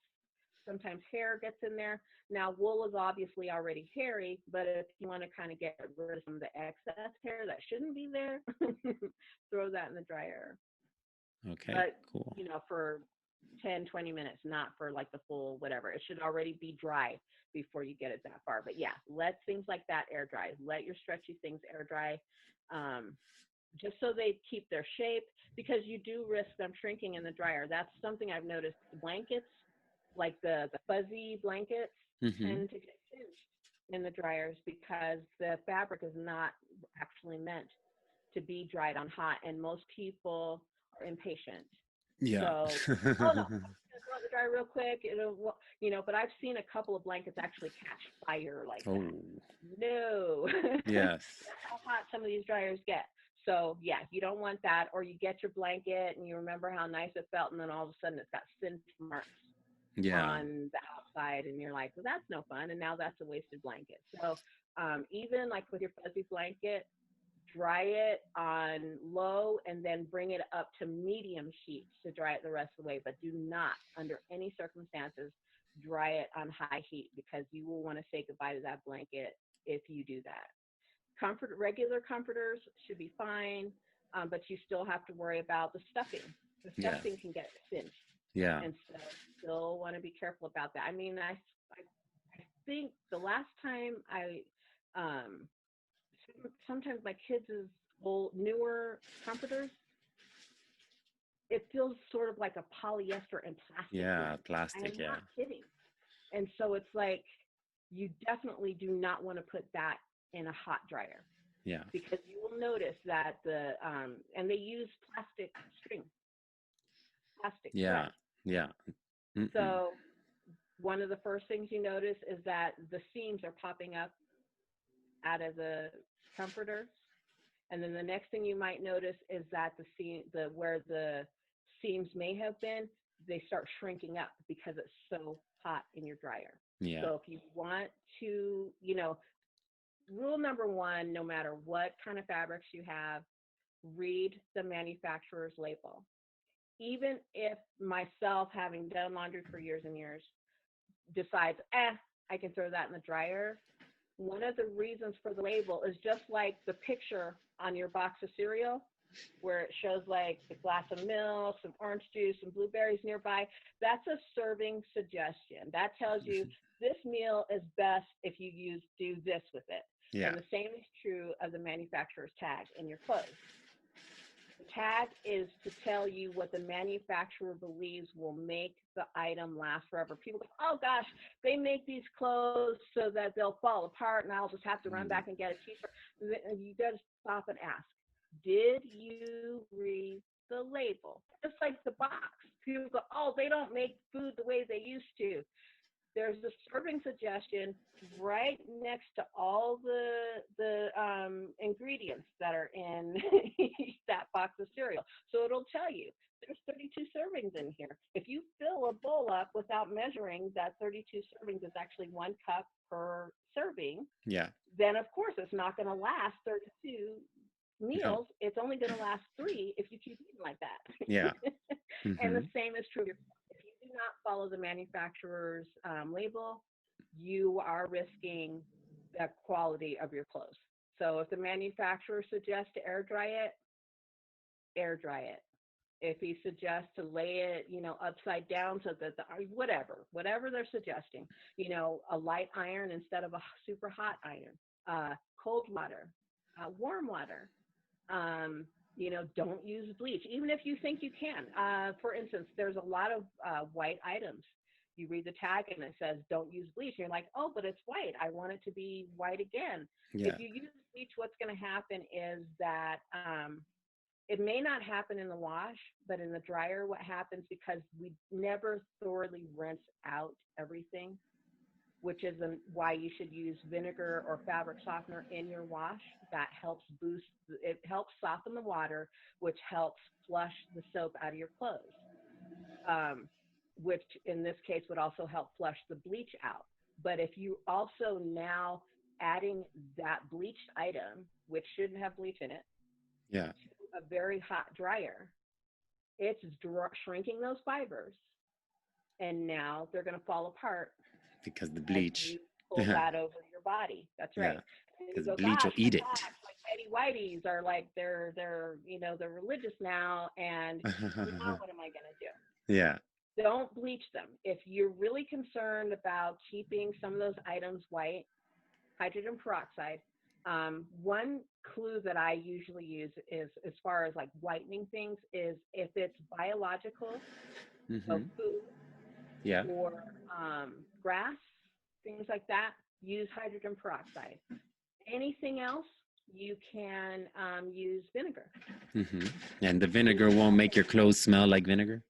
Speaker 2: sometimes hair gets in there. Now, wool is obviously already hairy, but if you want to kind of get rid of some of the excess hair that shouldn't be there, throw that in the dryer.
Speaker 1: Okay.
Speaker 2: But,
Speaker 1: Cool.
Speaker 2: for 10, 20 minutes, not for like the full whatever. It should already be dry before you get it that far. But yeah, let things like that air dry. Let your stretchy things air dry. Um, just so they keep their shape, because you do risk them shrinking in the dryer. That's something I've noticed. The blankets, like the fuzzy blankets,
Speaker 1: Mm-hmm.
Speaker 2: tend to get singed in the dryers because the fabric is not actually meant to be dried on hot, and most people are impatient.
Speaker 1: Yeah.
Speaker 2: So, oh no, I'm just gonna throw it in the dryer real quick. But I've seen a couple of blankets actually catch fire like that.
Speaker 1: Oh,
Speaker 2: No,
Speaker 1: yes.
Speaker 2: that's how hot some of these dryers get. So yeah, you don't want that. Or you get your blanket and you remember how nice it felt, and then all of a sudden it's got cinch marks
Speaker 1: Yeah.
Speaker 2: on the outside, and you're like, well, that's no fun, and now that's a wasted blanket. So even like with your fuzzy blanket, dry it on low and then bring it up to medium heat to dry it the rest of the way. But do not, under any circumstances, dry it on high heat, because you will want to say goodbye to that blanket if you do that. Regular comforters should be fine, but you still have to worry about the stuffing. The
Speaker 1: Yes.
Speaker 2: stuffing can get cinched,
Speaker 1: Yeah.
Speaker 2: and so still want to be careful about that. I mean, I think the last time um, sometimes my kids' old newer comforters, it feels sort of like a polyester and plastic
Speaker 1: Yeah.
Speaker 2: blend. I
Speaker 1: Plastic.
Speaker 2: am
Speaker 1: Yeah.
Speaker 2: not kidding. And so it's like you definitely do not want to put that in a hot dryer,
Speaker 1: Yeah.
Speaker 2: because you will notice that and they use plastic string, plastic
Speaker 1: Yeah.
Speaker 2: thread.
Speaker 1: Yeah. Mm-mm.
Speaker 2: So one of the first things you notice is that the seams are popping up out of the comforter. And then the next thing you might notice is that where the seams may have been, they start shrinking up because it's so hot in your dryer.
Speaker 1: Yeah.
Speaker 2: So if you want to, rule number one, no matter what kind of fabrics you have, read the manufacturer's label. Even if myself, having done laundry for years and years, decides, I can throw that in the dryer, one of the reasons for the label is just like the picture on your box of cereal, where it shows like a glass of milk, some orange juice, some blueberries nearby. That's a serving suggestion. That tells you this meal is best if you do this with it.
Speaker 1: Yeah.
Speaker 2: And the same is true of the manufacturer's tag in your clothes. The tag is to tell you what the manufacturer believes will make the item last forever. People go, oh gosh, they make these clothes so that they'll fall apart and I'll just have to run back and get a t-shirt. You got to stop and ask, did you read the label? Just like the box. People go, oh, they don't make food the way they used to. There's a serving suggestion right next to all the ingredients that are in that box of cereal. So it'll tell you there's 32 servings in here. If you fill a bowl up without measuring, that 32 servings is actually 1 cup per serving.
Speaker 1: Yeah.
Speaker 2: Then of course it's not going to last 32 meals.
Speaker 1: No.
Speaker 2: It's only going to last 3 if you keep eating like that.
Speaker 1: Yeah.
Speaker 2: And the same is true. If you do not follow the manufacturer's label, you are risking the quality of your clothes. So if the manufacturer suggests to air dry it, air dry it. If he suggests to lay it, upside down so that whatever they're suggesting, a light iron instead of a super hot iron, cold water, warm water. Don't use bleach, even if you think you can. For instance, there's a lot of white items. You read the tag and it says, don't use bleach. And you're like, oh, but it's white. I want it to be white again.
Speaker 1: Yeah.
Speaker 2: If you use bleach, what's going to happen is that it may not happen in the wash, but in the dryer, what happens, because we never thoroughly rinse out everything, which is why you should use vinegar or fabric softener in your wash. That helps it helps soften the water, which helps flush the soap out of your clothes, which in this case would also help flush the bleach out. But if you also now adding that bleached item, which shouldn't have bleach in it,
Speaker 1: Yeah.
Speaker 2: to a very hot dryer, it's shrinking those fibers, and now they're going to fall apart.
Speaker 1: Because the bleach.
Speaker 2: You pull that over your body. That's right.
Speaker 1: Because bleach will eat it.
Speaker 2: Like Betty Whiteys are like they're religious now, and now what am I going to do?
Speaker 1: Yeah.
Speaker 2: Don't bleach them. If you're really concerned about keeping some of those items white, hydrogen peroxide. One clue that I usually use is, as far as like whitening things, is if it's biological, so food,
Speaker 1: Yeah.
Speaker 2: or grass, things like that, use hydrogen peroxide. Anything else, you can use vinegar.
Speaker 1: And the vinegar won't make your clothes smell like vinegar?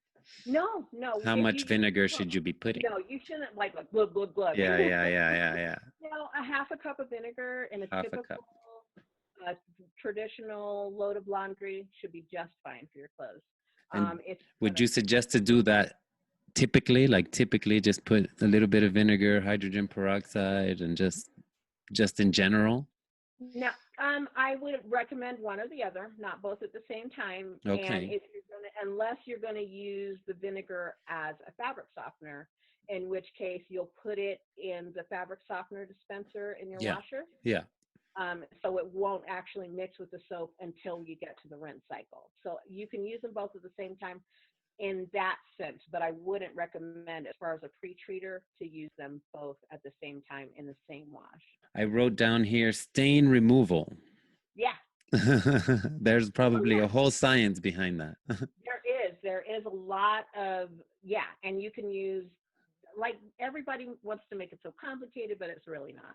Speaker 2: No.
Speaker 1: How much vinegar should you be putting?
Speaker 2: No, you shouldn't like glug, glug, glug.
Speaker 1: Yeah.
Speaker 2: A half a cup of vinegar in a
Speaker 1: Half
Speaker 2: typical
Speaker 1: a cup.
Speaker 2: Traditional load of laundry should be just fine for your clothes.
Speaker 1: And would you suggest to do that typically just put a little bit of vinegar, hydrogen peroxide, and just in general?
Speaker 2: No, I would recommend one or the other, not both at the same time.
Speaker 1: Okay.
Speaker 2: And if unless you're going to use the vinegar as a fabric softener, in which case you'll put it in the fabric softener dispenser in your washer.
Speaker 1: Yeah.
Speaker 2: So it won't actually mix with the soap until you get to the rinse cycle. So you can use them both at the same time in that sense, but I wouldn't recommend, as far as a pre-treater, to use them both at the same time in the same wash.
Speaker 1: I wrote down here stain removal.
Speaker 2: Yeah.
Speaker 1: There's probably a whole science behind that.
Speaker 2: There is a lot of, and you can use, like, everybody wants to make it so complicated, but it's really not.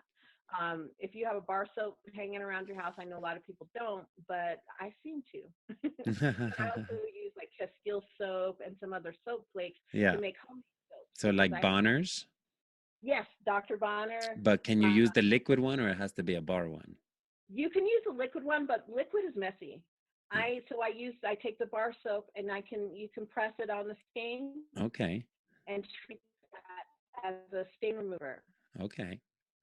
Speaker 2: If you have a bar soap hanging around your house, I know a lot of people don't, but I seem to. I also use like Castile soap and some other soap flakes to make homemade soap.
Speaker 1: So like Bonner's?
Speaker 2: Yes, Dr. Bonner.
Speaker 1: But can you use the liquid one, or it has to be a bar one?
Speaker 2: You can use the liquid one, but liquid is messy. I take the bar soap and you can press it on the stain. Okay. And treat that as a stain remover.
Speaker 1: Okay.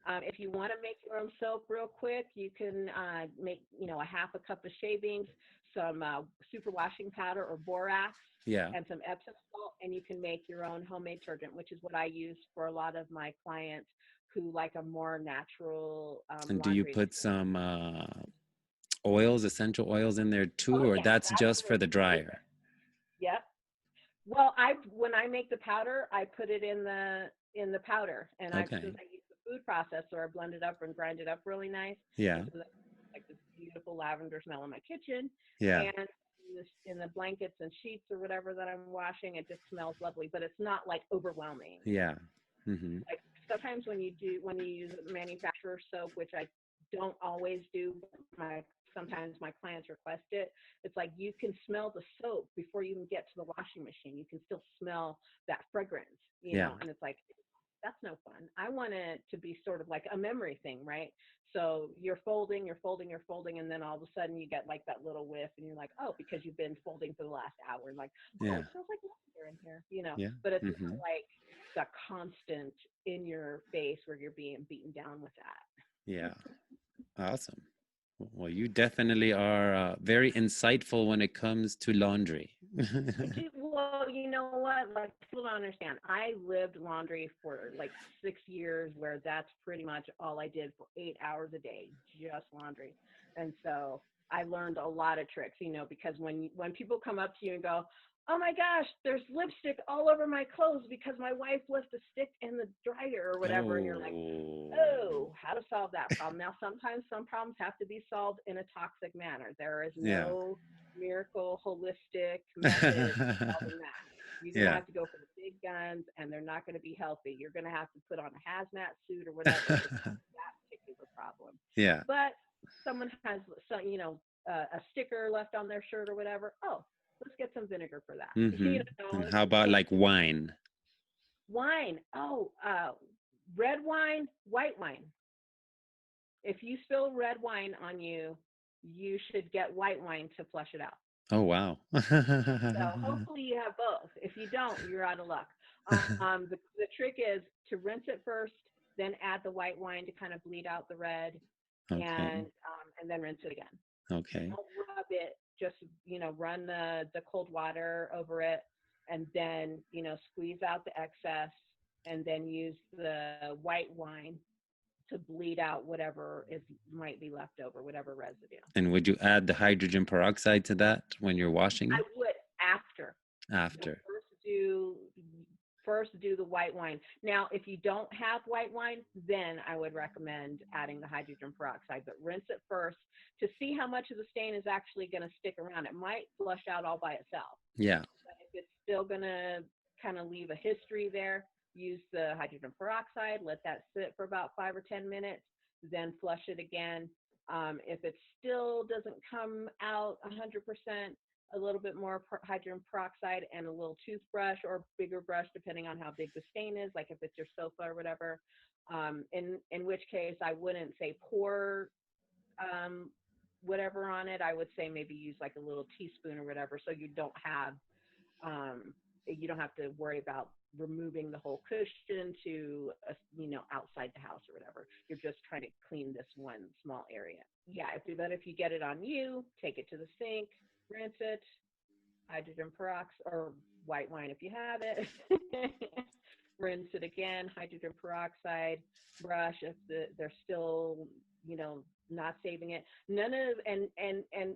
Speaker 2: If you want to make your own soap real quick, you can make, a half a cup of shavings, some super washing powder or borax, and some Epsom salt, and you can make your own homemade detergent, which is what I use for a lot of my clients who like a more natural.
Speaker 1: And do you put some oils, essential oils in there too, or that's just for the dryer?
Speaker 2: Yep. Well, when I make the powder, I put it in the powder, and since I use the food processor, I blend it up and grind it up really nice.
Speaker 1: Yeah.
Speaker 2: So like this beautiful lavender smell in my kitchen.
Speaker 1: Yeah.
Speaker 2: And in the blankets and sheets or whatever that I'm washing, it just smells lovely, but it's not like overwhelming.
Speaker 1: Yeah. Mm-hmm.
Speaker 2: Like sometimes when you use a manufacturer soap, which I don't always do, my sometimes my clients request it. It's like you can smell the soap before you even get to the washing machine. You can still smell that fragrance,
Speaker 1: Yeah.
Speaker 2: and it's like that's no fun. I want it to be sort of like a memory thing, right? So you're folding, and then all of a sudden you get like that little whiff, and you're like, oh, because you've been folding for the last hour, and like, oh,
Speaker 1: Yeah.
Speaker 2: it smells like lavender in here.
Speaker 1: Yeah.
Speaker 2: But it's not
Speaker 1: Mm-hmm.
Speaker 2: like the constant in your face where you're being beaten down with that.
Speaker 1: Yeah. Awesome. Well, you definitely are very insightful when it comes to laundry.
Speaker 2: Well, you know what? Like, people don't understand. I lived laundry for like 6 years, where that's pretty much all I did for 8 hours a day, just laundry. And so I learned a lot of tricks, because when people come up to you and go, "Oh my gosh, there's lipstick all over my clothes because my wife left a stick in the dryer or whatever," and you're like,
Speaker 1: Oh,
Speaker 2: oh, how to solve that problem. Now, sometimes some problems have to be solved in a toxic manner. There is
Speaker 1: yeah.
Speaker 2: no miracle, holistic method to solving that. You're going to
Speaker 1: Yeah.
Speaker 2: have to go for the big guns, and they're not going to be healthy. You're going to have to put on a hazmat suit or whatever to solve that particular problem.
Speaker 1: Yeah.
Speaker 2: But someone has a sticker left on their shirt or whatever. Oh, let's get some vinegar for that.
Speaker 1: Mm-hmm. And how
Speaker 2: It's
Speaker 1: about
Speaker 2: so
Speaker 1: like wine?
Speaker 2: wine. Oh, red wine, white wine. If you spill red wine on you, you should get white wine to flush it out.
Speaker 1: Oh, wow.
Speaker 2: So hopefully you have both. If you don't, you're out of luck. The trick is to rinse it first, then add the white wine to kind of bleed out the red,
Speaker 1: Okay.
Speaker 2: and then rinse it again.
Speaker 1: Okay.
Speaker 2: Don't rub it. Just run the cold water over it, and then squeeze out the excess, and then use the white wine to bleed out whatever is might be left over, whatever residue.
Speaker 1: And would you add the hydrogen peroxide to that when you're washing
Speaker 2: I
Speaker 1: it?
Speaker 2: would after. You'll
Speaker 1: After.
Speaker 2: first do the white wine. Now, if you don't have white wine, then I would recommend adding the hydrogen peroxide, but rinse it first to see how much of the stain is actually going to stick around. It might flush out all by itself.
Speaker 1: Yeah.
Speaker 2: But if it's still going to kind of leave a history there, use the hydrogen peroxide, let that sit for about 5 or 10 minutes, then flush it again. If it still doesn't come out 100%, a little bit more hydrogen peroxide and a little toothbrush or bigger brush, depending on how big the stain is, like if it's your sofa or whatever. In which case, I wouldn't say pour whatever on it. I would say maybe use like a little teaspoon or whatever, so you don't have to worry about removing the whole cushion to outside the house or whatever. You're just trying to clean this one small area. Yeah, if you get it on you, take it to the sink, rinse it, hydrogen peroxide or white wine if you have it. Rinse it again, hydrogen peroxide, brush if they're still not saving it. None of and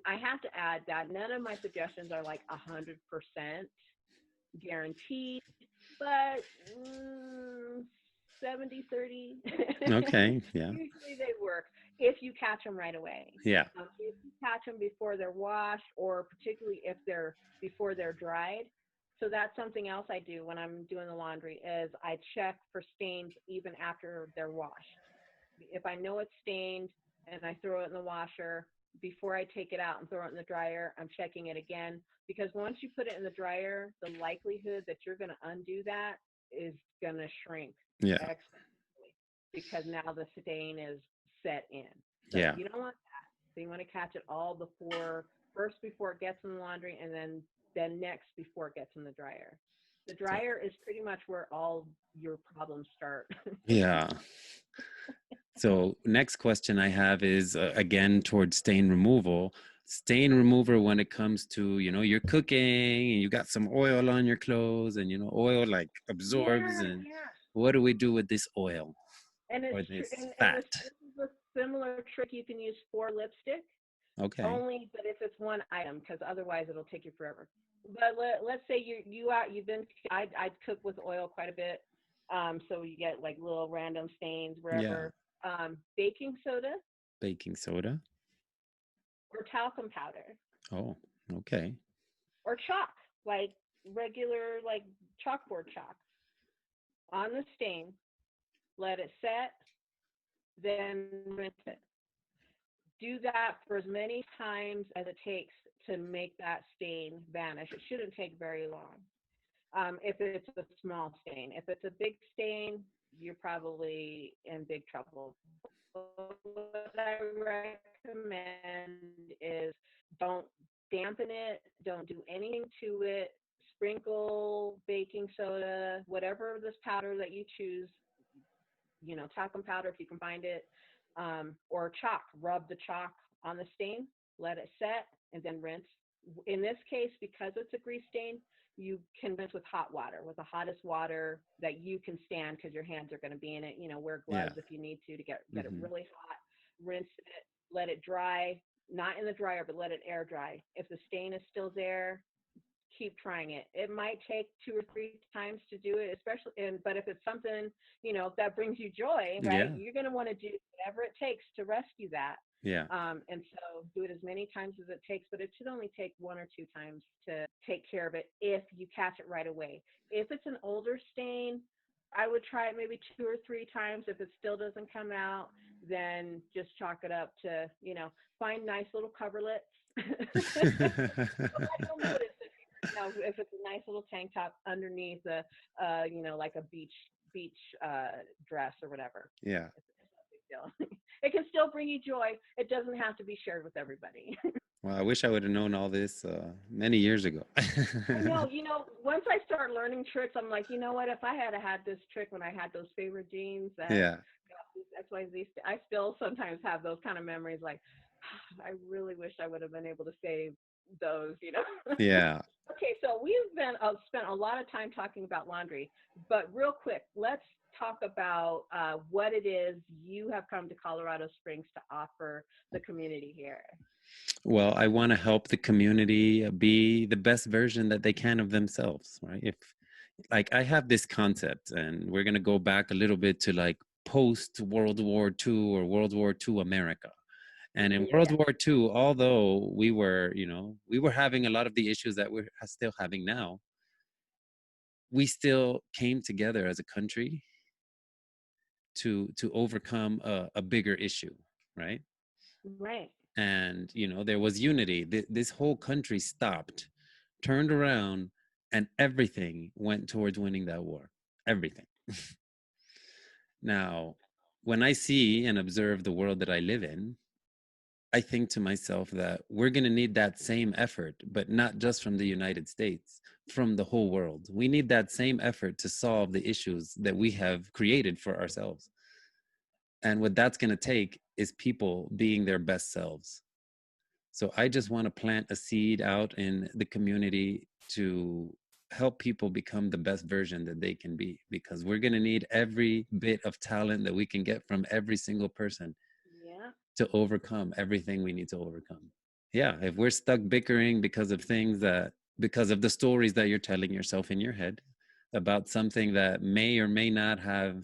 Speaker 2: I have to add that none of my suggestions are like 100% guaranteed, but 70-30.
Speaker 1: Okay. Yeah.
Speaker 2: Usually they work if you catch them right away.
Speaker 1: Yeah.
Speaker 2: If you catch them before they're washed, or particularly if they're before they're dried. So that's something else I do when I'm doing the laundry is I check for stains even after they're washed. If I know it's stained and I throw it in the washer, before I take it out and throw it in the dryer, I'm checking it again, because once you put it in the dryer, the likelihood that you're going to undo that is going to shrink
Speaker 1: Yeah.
Speaker 2: exponentially, because now the stain is set in. So
Speaker 1: Yeah.
Speaker 2: you don't want that. So you want to catch it all first before it gets in the laundry, and then next before it gets in the dryer. The dryer is pretty much where all your problems start.
Speaker 1: Yeah. So next question I have is again towards stain removal. Stain remover when it comes to, you're cooking and you got some oil on your clothes and, oil like absorbs.
Speaker 2: Yeah,
Speaker 1: And
Speaker 2: yeah.
Speaker 1: what do we do with this oil
Speaker 2: And
Speaker 1: or
Speaker 2: it's true,
Speaker 1: this
Speaker 2: and
Speaker 1: fat?
Speaker 2: this is a similar trick you can use for lipstick,
Speaker 1: Okay.
Speaker 2: only but if it's one item, because otherwise it'll take you forever. But let's say you've been I'd cook with oil quite a bit, so you get like little random stains
Speaker 1: Yeah.
Speaker 2: wherever. Baking soda
Speaker 1: Baking soda.
Speaker 2: or talcum powder.
Speaker 1: Oh. Okay.
Speaker 2: or chalk, like regular like chalkboard chalk on the stain. Let it set, then rinse it. Do that for as many times as it takes to make that stain vanish. It shouldn't take very long. If it's a small stain. If it's a big stain, you're probably in big trouble. But what I recommend is don't dampen it, don't do anything to it. Sprinkle baking soda, whatever this powder that you choose, talcum powder if you can find it, or chalk. Rub the chalk on the stain, let it set, and then rinse. In this case, because it's a grease stain, you can rinse with hot water, with the hottest water that you can stand because your hands are going to be in it. Wear
Speaker 1: Yeah.
Speaker 2: gloves if you need to get it
Speaker 1: Hmm.
Speaker 2: really hot. Rinse it, let it dry, not in the dryer, but let it air dry. If the stain is still there, keep trying it. It might take 2 or 3 times to do it, especially but if it's something, that brings you joy, right?
Speaker 1: Yeah.
Speaker 2: You're going to want to do whatever it takes to rescue that.
Speaker 1: Yeah.
Speaker 2: And so do it as many times as it takes, but it should only take 1 or 2 times to take care of it if you catch it right away. If it's an older stain, I would try it maybe 2 or 3 times. If it still doesn't come out, then just chalk it up to, find nice little coverlets. You'll notice if it's a nice little tank top underneath a, like a beach dress or whatever.
Speaker 1: Yeah.
Speaker 2: It's no big deal. It can still bring you joy. It doesn't have to be shared with everybody.
Speaker 1: Well, I wish I would have known all this many years ago.
Speaker 2: I know, once I start learning tricks, I'm like, you know what? If I had this trick when I had those favorite jeans that
Speaker 1: Yeah.
Speaker 2: got these XYZ, I still sometimes have those kind of memories. Like, I really wish I would have been able to save those.
Speaker 1: Yeah.
Speaker 2: Okay, so we've been spent a lot of time talking about laundry, but real quick, let's talk about what it is you have come to Colorado Springs to offer the community here.
Speaker 1: Well, I want to help the community be the best version that they can of themselves, right? If like I have this concept, and we're going to go back a little bit to like post World War II or World War II America. And in World
Speaker 2: Yeah,
Speaker 1: War II, although we were having a lot of the issues that we're still having now, we still came together as a country to overcome a bigger issue, right?
Speaker 2: right.
Speaker 1: And there was unity. This whole country stopped, turned around, and everything went towards winning that war. Everything. Now, when I see and observe the world that I live in, I think to myself that we're going to need that same effort, but not just from the United States, from the whole world. We need that same effort to solve the issues that we have created for ourselves. And what that's going to take is people being their best selves. So I just want to plant a seed out in the community to help people become the best version that they can be, because we're going to need every bit of talent that we can get from every single person
Speaker 2: Yeah,
Speaker 1: to overcome everything we need to overcome. Yeah, if we're stuck bickering because of the stories that you're telling yourself in your head about something that may or may not have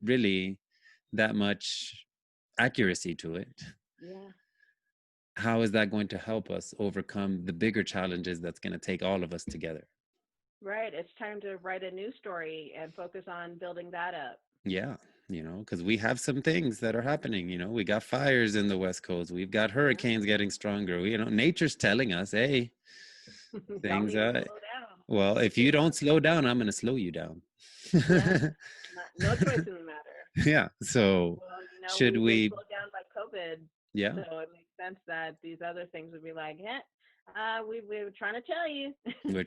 Speaker 1: really that much accuracy to it,
Speaker 2: yeah.
Speaker 1: how is that going to help us overcome the bigger challenges that's going to take all of us together?
Speaker 2: Right. It's time to write a new story and focus on building that up.
Speaker 1: Yeah, because we have some things that are happening. We got fires in the West Coast. We've got
Speaker 2: Yeah.
Speaker 1: hurricanes getting stronger. Nature's telling us, hey,
Speaker 2: Y'all
Speaker 1: things
Speaker 2: need to
Speaker 1: are,
Speaker 2: slow down.
Speaker 1: well, if you don't slow down, I'm going to slow you down.
Speaker 2: Yeah. No choice in the matter.
Speaker 1: Yeah. So
Speaker 2: Well,
Speaker 1: should
Speaker 2: we've been
Speaker 1: we,
Speaker 2: slowed down by COVID,
Speaker 1: yeah,
Speaker 2: so it makes sense that these other things would be like, yeah, we were trying to tell you.
Speaker 1: we're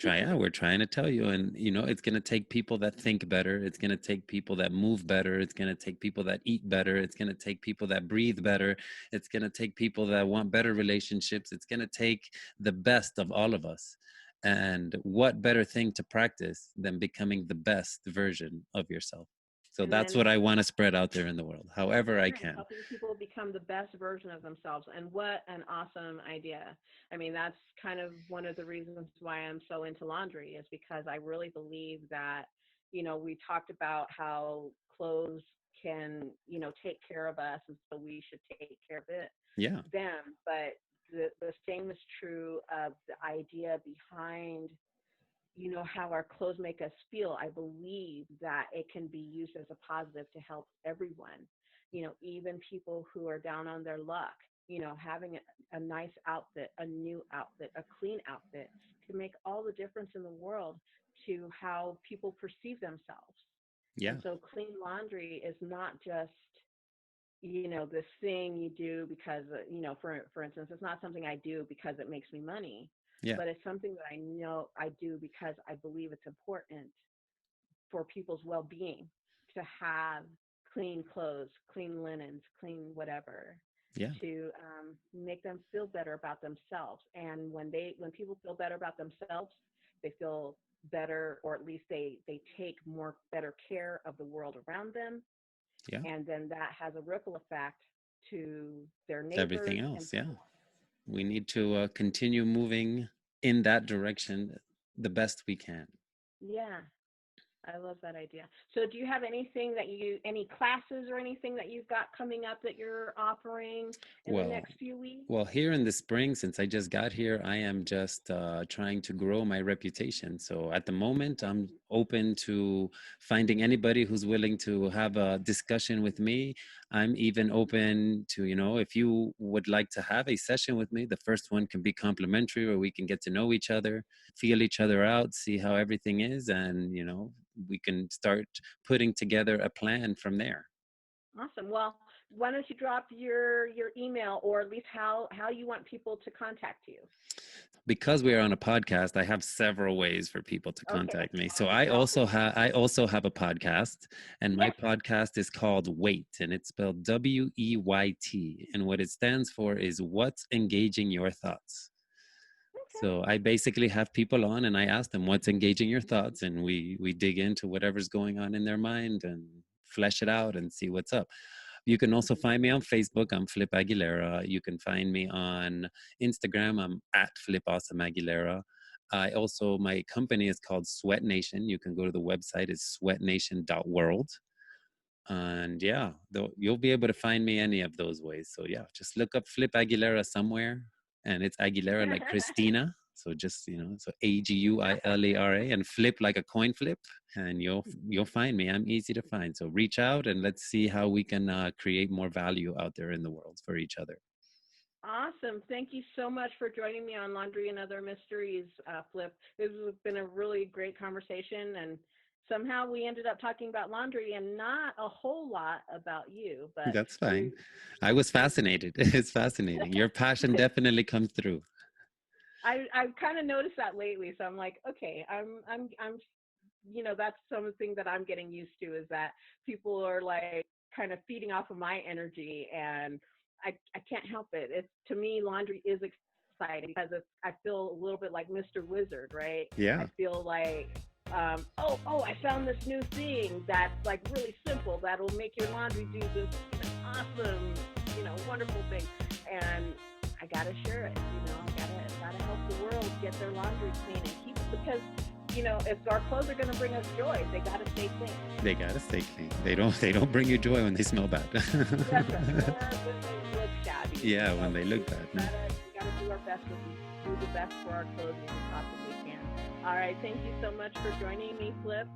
Speaker 1: trying to tell you. And, it's going to take people that think better. It's going to take people that move better. It's going to take people that eat better. It's going to take people that breathe better. It's going to take people that want better relationships. It's going to take the best of all of us. And what better thing to practice than becoming the best version of yourself? So
Speaker 2: And
Speaker 1: that's
Speaker 2: then
Speaker 1: what I want to spread out there in the world, however I
Speaker 2: right,
Speaker 1: can.
Speaker 2: helping people become the best version of themselves. And what an awesome idea. I mean, that's kind of one of the reasons why I'm so into laundry is because I really believe that, we talked about how clothes can, take care of us. And so we should take care of it,
Speaker 1: Yeah.
Speaker 2: them. But the same is true of the idea behind, how our clothes make us feel. I believe that it can be used as a positive to help everyone, even people who are down on their luck, having a nice outfit, a new outfit, a clean outfit can make all the difference in the world to how people perceive themselves. And
Speaker 1: Yeah.
Speaker 2: so clean laundry is not just, this thing you do because, for instance, it's not something I do because it makes me money,
Speaker 1: Yeah.
Speaker 2: but it's something that I know I do because I believe it's important for people's well-being to have clean clothes, clean linens, clean whatever,
Speaker 1: Yeah.
Speaker 2: to make them feel better about themselves. And when people feel better about themselves, they feel better, or at least they take more better care of the world around them,
Speaker 1: Yeah.
Speaker 2: and then that has a ripple effect to their
Speaker 1: Everything
Speaker 2: neighbors and
Speaker 1: else. Yeah.
Speaker 2: so on.
Speaker 1: We need to continue moving in that direction the best we can.
Speaker 2: Yeah, I love that idea. So do you have anything any classes or anything that you've got coming up that you're offering in the
Speaker 1: Well,
Speaker 2: next few weeks?
Speaker 1: Well, here in the spring, since I just got here, I am just trying to grow my reputation. So at the moment, I'm open to finding anybody who's willing to have a discussion with me. I'm even open to, if you would like to have a session with me, the first one can be complimentary where we can get to know each other, feel each other out, see how everything is, and, we can start putting together a plan from there.
Speaker 2: Awesome. Well, why don't you drop your email, or at least how you want people to contact you?
Speaker 1: Because we are on a podcast, I have several ways for people to
Speaker 2: Okay.
Speaker 1: contact me.
Speaker 2: Why
Speaker 1: So
Speaker 2: don't you drop them?
Speaker 1: I also have a podcast, and my
Speaker 2: Yes.
Speaker 1: podcast is called WEYT, and it's spelled WEYT. And what it stands for is what's engaging your thoughts.
Speaker 2: Okay.
Speaker 1: So I basically have people on and I ask them what's engaging your thoughts, and we dig into whatever's going on in their mind and flesh it out and see what's up. You can also find me on Facebook. I'm Flip Aguilera. You can find me on Instagram. I'm at Flip Awesome Aguilera. I also, my company is called Sweat Nation. You can go to the website. It's sweatnation.world. And yeah, you'll be able to find me any of those ways. So yeah, just look up Flip Aguilera somewhere. And it's Aguilera like Christina. So just, so Aguilera and flip like a coin flip, and you'll find me. I'm easy to find. So reach out and let's see how we can create more value out there in the world for each other.
Speaker 2: Awesome. Thank you so much for joining me on Laundry and Other Mysteries, Flip. This has been a really great conversation, and somehow we ended up talking about laundry and not a whole lot about you, but
Speaker 1: That's
Speaker 2: we
Speaker 1: fine. I was fascinated. It's fascinating. Your passion definitely comes through.
Speaker 2: I've kind of noticed that lately. So I'm like, okay, I'm that's something that I'm getting used to, is that people are like kind of feeding off of my energy, and I can't help it. It's, to me, laundry is exciting because I feel a little bit like Mr. Wizard, right? I
Speaker 1: Yeah.
Speaker 2: feel like, I found this new thing that's like really simple that'll make your laundry do this awesome, wonderful thing, and I gotta share it. I gotta help the world get their laundry clean and keep it, because if our clothes are going to bring us joy, they got to stay clean.
Speaker 1: They gotta stay clean. They don't bring you joy when they smell bad.
Speaker 2: That's right. Or when they look shabby.
Speaker 1: Yeah, when they look bad. No.
Speaker 2: We gotta do our best with do the best for our clothes we possibly can. All right. Thank you so much for joining me, Flip.